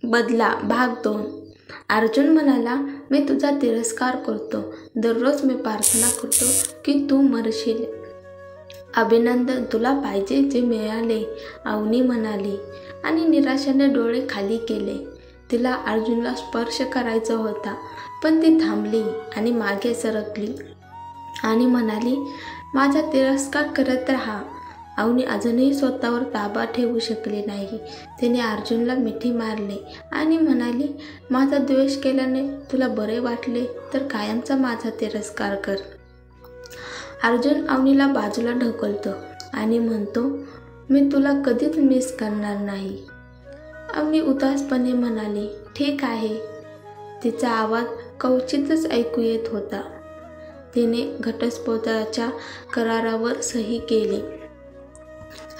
बदला भाग 2. अर्जुन म्हणाला, मी तुझा तिरस्कार करतो. दररोज मी प्रार्थना करतो की तू मरशील. अभिनंदन, तुला पाहिजे ते मिळाले, अवनी म्हणाली आणि निराशेने डोळे खाली केले. तिला अर्जुनला स्पर्श करायचा होता, पण ती थांबली आणि मागे सरकली आणि म्हणाली, माझा तिरस्कार करत राहा. अवनी अजूनही स्वतःवर ताबा ठेवू शकली नाही. तिने अर्जुनला मिठी मारली आणि म्हणाली, माझा द्वेष केल्याने तुला बरे वाटले तर कायमचा माझा तिरस्कार कर. अर्जुन अवनीला बाजूला ढकलतो आणि म्हणतो, मी तुला कधीच मिस करणार नाही. अवनी उदासपणे म्हणाली, ठीक आहे. तिचा आवाज क्वचितच ऐकू येत होता. तिने घटस्फोटाच्या करारावर सही केली.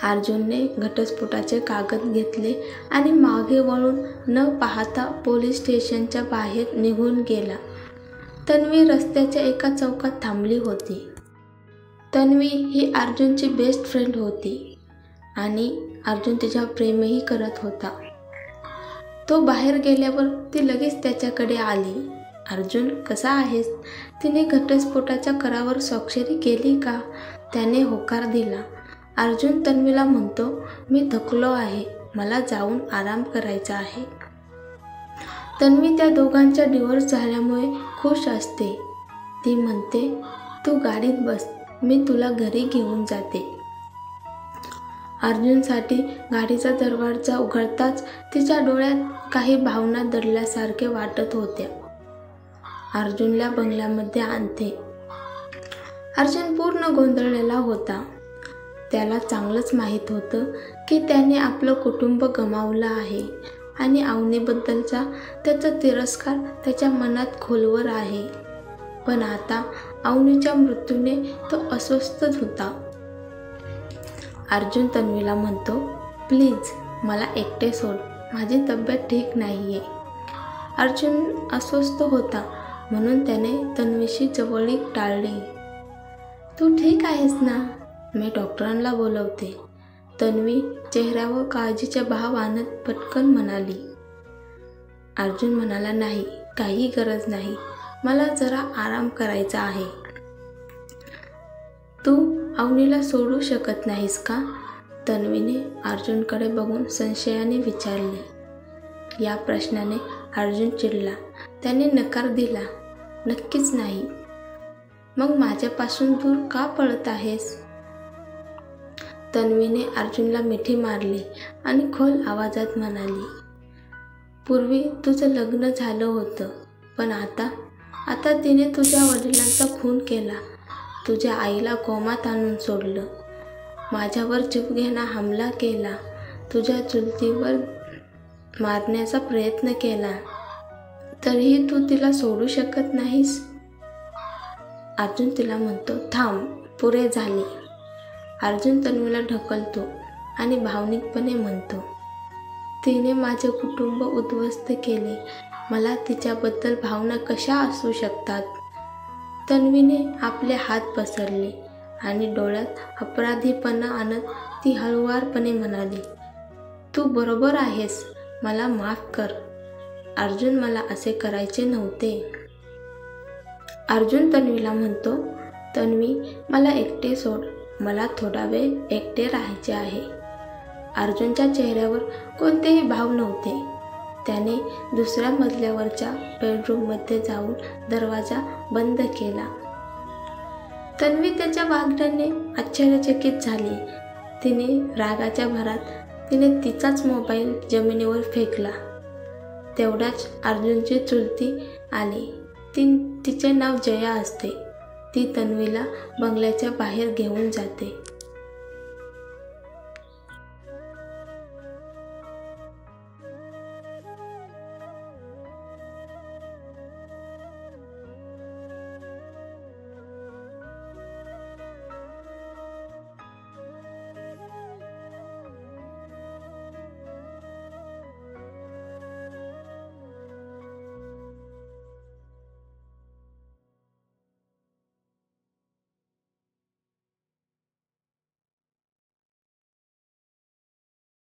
अर्जुनने घटस्फोटाचे कागद घेतले आणि मागे वळून न पाहता पोलीस स्टेशनच्या बाहेर निघून गेला. तन्वी रस्त्याच्या एका चौकात थांबली होती. तन्वी ही अर्जुनची बेस्ट फ्रेंड होती आणि अर्जुन तिच्यावर प्रेमही करत होता. तो बाहेर गेल्यावर ती लगेच त्याच्याकडे आली. अर्जुन, कसा आहेस? तिने घटस्फोटाच्या करारावर स्वाक्षरी केली का? त्याने होकार दिला. अर्जुन तन्वीला म्हणतो, मी थकलो आहे, मला जाऊन आराम करायचा आहे. तन्वी त्या दोघांच्या डिव्होर्स झाल्यामुळे खुश असते. ती म्हणते, तू गाडीत बस, मी तुला घरी घेऊन जाते. अर्जुनसाठी गाडीचा दरवाजा उघडताच तिच्या डोळ्यात काही भावना दडल्यासारखे वाटत होत्या. अर्जुनला बंगल्यामध्ये आणते. अर्जुन पूर्ण गोंधळलेला होता. त्याला चांगलंच माहीत होतं की त्याने आपलं कुटुंब गमावलं आहे आणि अवनीबद्दलचा त्याचा तिरस्कार त्याच्या मनात खोलवर आहे. पण आता अवनीच्या मृत्यूने तो अस्वस्थ होता. अर्जुन तन्वीला म्हणतो, प्लीज मला एकटे सोड, माझी तब्येत ठीक नाहीये. अर्जुन अस्वस्थ होता म्हणून त्याने तन्वीशी जवळीक टाळली. तू ठीक आहेस ना? मी डॉक्टरांना बोलवते. तन्वी चेहऱ्यावर काळजीचा भाव आणत पटकन म्हणाली. अर्जुन म्हणाला, नाही, काही गरज नाही, मला जरा आराम करायचा आहे. तू अवनीला सोडू शकत नाहीस का? तन्वीने अर्जुनकडे बघून संशयाने विचारले. या प्रश्नाने अर्जुन चिडला. त्याने नकार दिला, नक्कीच नाही. मग माझ्यापासून दूर का पळत आहेस? तन्वीने अर्जुनला मिठी मारली आणि खोल आवाजात म्हणाली, पूर्वी तुझं लग्न झालं होतं, पण आता तिने तुझ्या वडिलांचा खून केला, तुझ्या आईला कोमात आणून सोडलं, माझ्यावर जीवघेणा हमला केला, तुझ्या चुलतीवर मारण्याचा प्रयत्न केला, तरीही तू तिला सोडू शकत नाहीस. अर्जुन तिला म्हणतो, थांब, पुरे झाले. अर्जुन तन्वीला ढकलतो आणि भावनिकपणे म्हणतो, तिने माझे कुटुंब उद्ध्वस्त केले, मला तिच्याबद्दल भावना कशा असू शकतात? तन्वीने आपले हात पसरले आणि डोळ्यात अपराधीपणा आणत ती हळुवारपणे म्हणाली, तू बरोबर आहेस, मला माफ कर. अर्जुन, मला असे करायचे नव्हते. अर्जुन तन्वीला म्हणतो, तन्वी, मला एकटे सोड, मला थोडा वेळ एकटे राहायचे आहे. अर्जुनच्या चेहऱ्यावर कोणतेही भाव नव्हते. त्याने दुसऱ्या मजल्यावरच्या बेडरूममध्ये जाऊन दरवाजा बंद केला. तन्वी त्याच्या वागण्याने आश्चर्यचकित झाली. तिने रागाच्या भरात तिचाच मोबाईल जमिनीवर फेकला. तेवढ्याच अर्जुनची चुलती आली. तिचे नाव जया असते. ती तन्वीला बंगल्याच्या बाहेर घेऊन जाते.